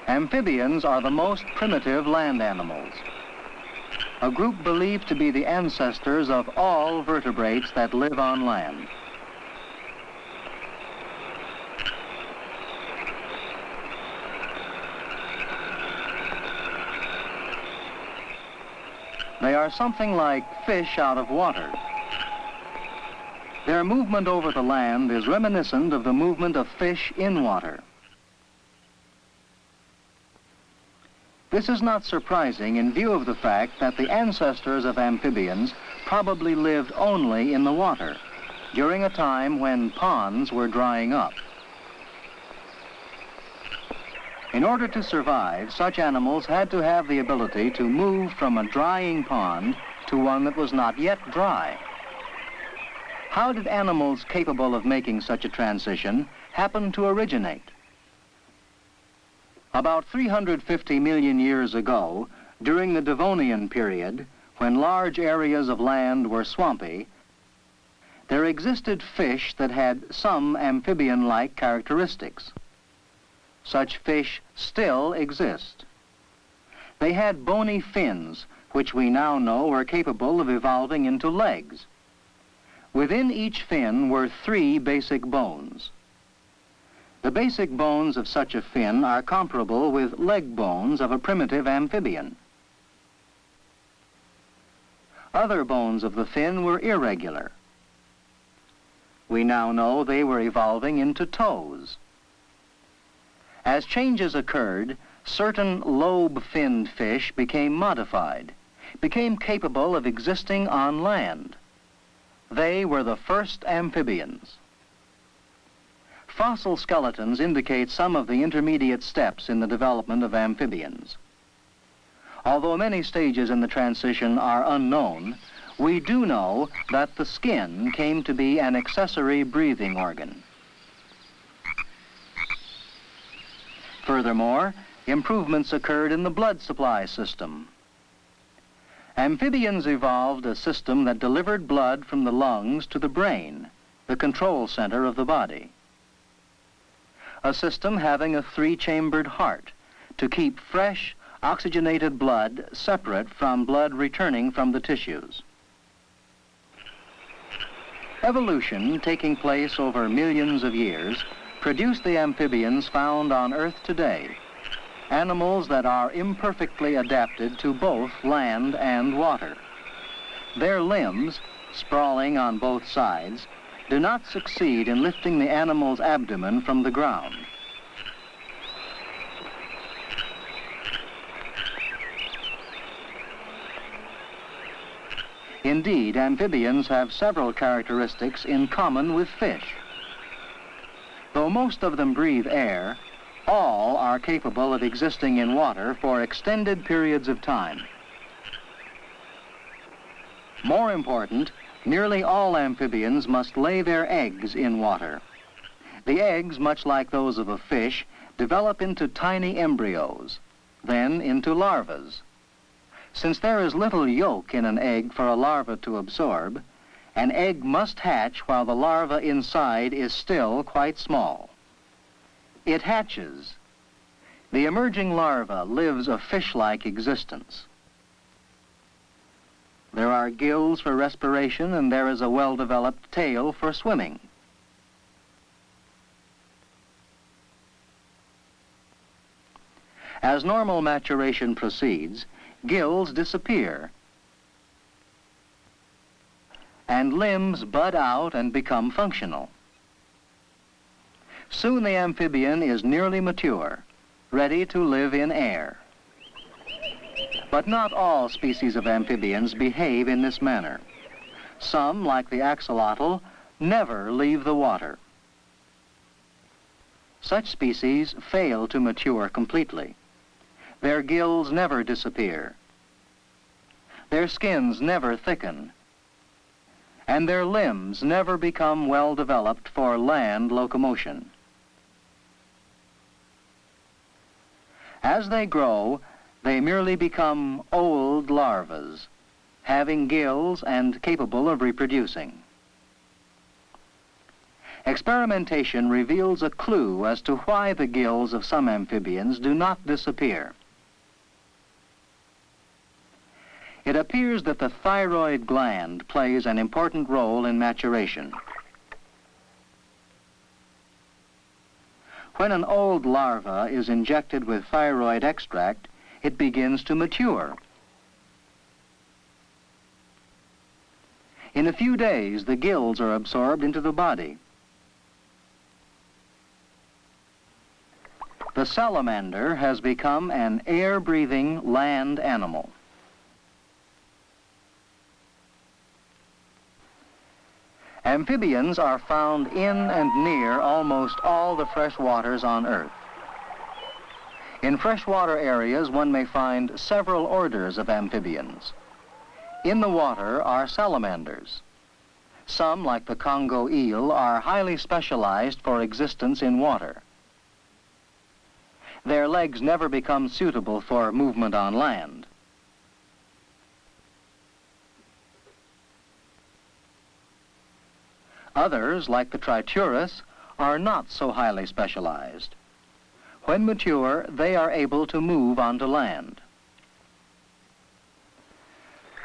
Amphibians are the most primitive land animals, a group believed to be the ancestors of all vertebrates that live on land. They are something like fish out of water. Their movement over the land is reminiscent of the movement of fish in water. This is not surprising in view of the fact that the ancestors of amphibians probably lived only in the water during a time when ponds were drying up. In order to survive, such animals had to have the ability to move from a drying pond to one that was not yet dry. How did animals capable of making such a transition happen to originate? About 350 million years ago, during the Devonian period, when large areas of land were swampy, there existed fish that had some amphibian-like characteristics. Such fish still exist. They had bony fins, which we now know are capable of evolving into legs. Within each fin were 3 basic bones. The basic bones of such a fin are comparable with leg bones of a primitive amphibian. Other bones of the fin were irregular. We now know they were evolving into toes. As changes occurred, certain lobe-finned fish became modified, became capable of existing on land. They were the first amphibians. Fossil skeletons indicate some of the intermediate steps in the development of amphibians. Although many stages in the transition are unknown, we do know that the skin came to be an accessory breathing organ. Furthermore, improvements occurred in the blood supply system. Amphibians evolved a system that delivered blood from the lungs to the brain, the control center of the body. A system having a 3-chambered heart to keep fresh, oxygenated blood separate from blood returning from the tissues. Evolution, taking place over millions of years, produced the amphibians found on Earth today, animals that are imperfectly adapted to both land and water. Their limbs, sprawling on both sides, do not succeed in lifting the animal's abdomen from the ground. Indeed, amphibians have several characteristics in common with fish. Though most of them breathe air, all are capable of existing in water for extended periods of time. More important, nearly all amphibians must lay their eggs in water. The eggs, much like those of a fish, develop into tiny embryos, then into larvas. Since there is little yolk in an egg for a larva to absorb, an egg must hatch while the larva inside is still quite small. It hatches. The emerging larva lives a fish-like existence. There are gills for respiration, and there is a well-developed tail for swimming. As normal maturation proceeds, gills disappear, and limbs bud out and become functional. Soon the amphibian is nearly mature, ready to live in air. But not all species of amphibians behave in this manner. Some, like the axolotl, never leave the water. Such species fail to mature completely. Their gills never disappear. Their skins never thicken. And their limbs never become well developed for land locomotion. As they grow, they merely become old larvas, having gills and capable of reproducing. Experimentation reveals a clue as to why the gills of some amphibians do not disappear. It appears that the thyroid gland plays an important role in maturation. When an old larva is injected with thyroid extract, it begins to mature. In a few days, the gills are absorbed into the body. The salamander has become an air-breathing land animal. Amphibians are found in and near almost all the fresh waters on Earth. In freshwater areas, one may find several orders of amphibians. In the water are salamanders. Some, like the Congo eel, are highly specialized for existence in water. Their legs never become suitable for movement on land. Others, like the triturus, are not so highly specialized. When mature, they are able to move onto land.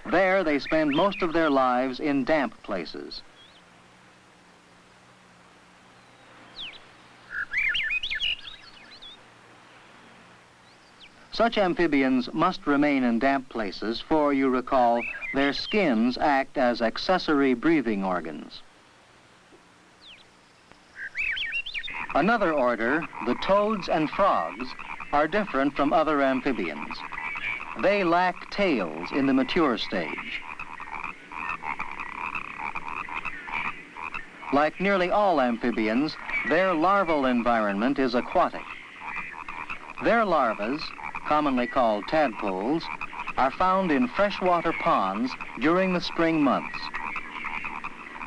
There, they spend most of their lives in damp places. Such amphibians must remain in damp places, for, you recall, their skins act as accessory breathing organs. Another order, the toads and frogs, are different from other amphibians. They lack tails in the mature stage. Like nearly all amphibians, their larval environment is aquatic. Their larvae, commonly called tadpoles, are found in freshwater ponds during the spring months.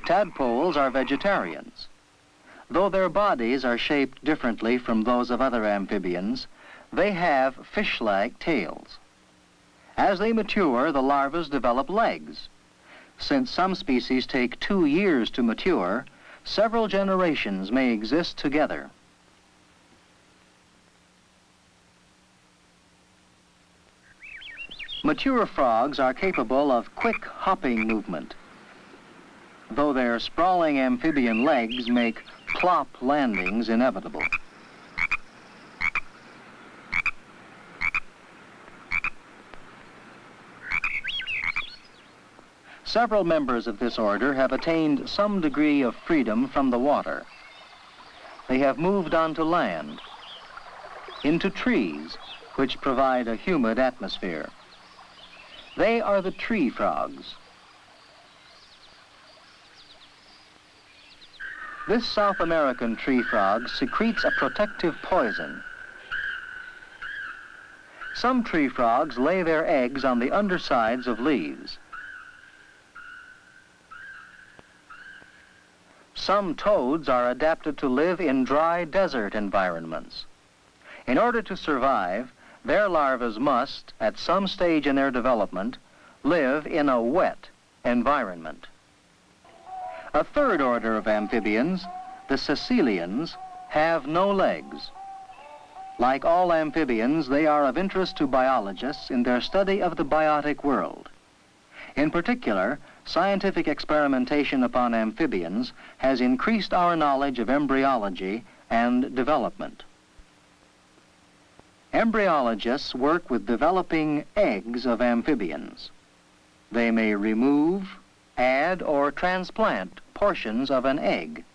Tadpoles are vegetarians. Though their bodies are shaped differently from those of other amphibians, they have fish-like tails. As they mature, the larvae develop legs. Since some species take 2 years to mature, several generations may exist together. Mature frogs are capable of quick hopping movement, though their sprawling amphibian legs make plop landings inevitable. Several members of this order have attained some degree of freedom from the water. They have moved onto land, into trees, which provide a humid atmosphere. They are the tree frogs. This South American tree frog secretes a protective poison. Some tree frogs lay their eggs on the undersides of leaves. Some toads are adapted to live in dry desert environments. In order to survive, their larvae must, at some stage in their development, live in a wet environment. A third order of amphibians, the caecilians, have no legs. Like all amphibians, they are of interest to biologists in their study of the biotic world. In particular, scientific experimentation upon amphibians has increased our knowledge of embryology and development. Embryologists work with developing eggs of amphibians. They may remove, add, or transplant portions of an egg.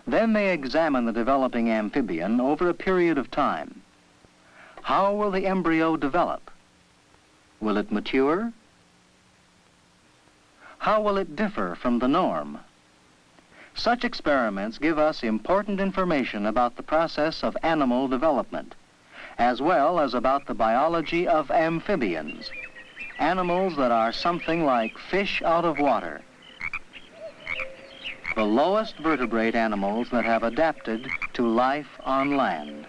Then they examine the developing amphibian over a period of time. How will the embryo develop? Will it mature? How will it differ from the norm? Such experiments give us important information about the process of animal development, as well as about the biology of amphibians, animals that are something like fish out of water, the lowest vertebrate animals that have adapted to life on land.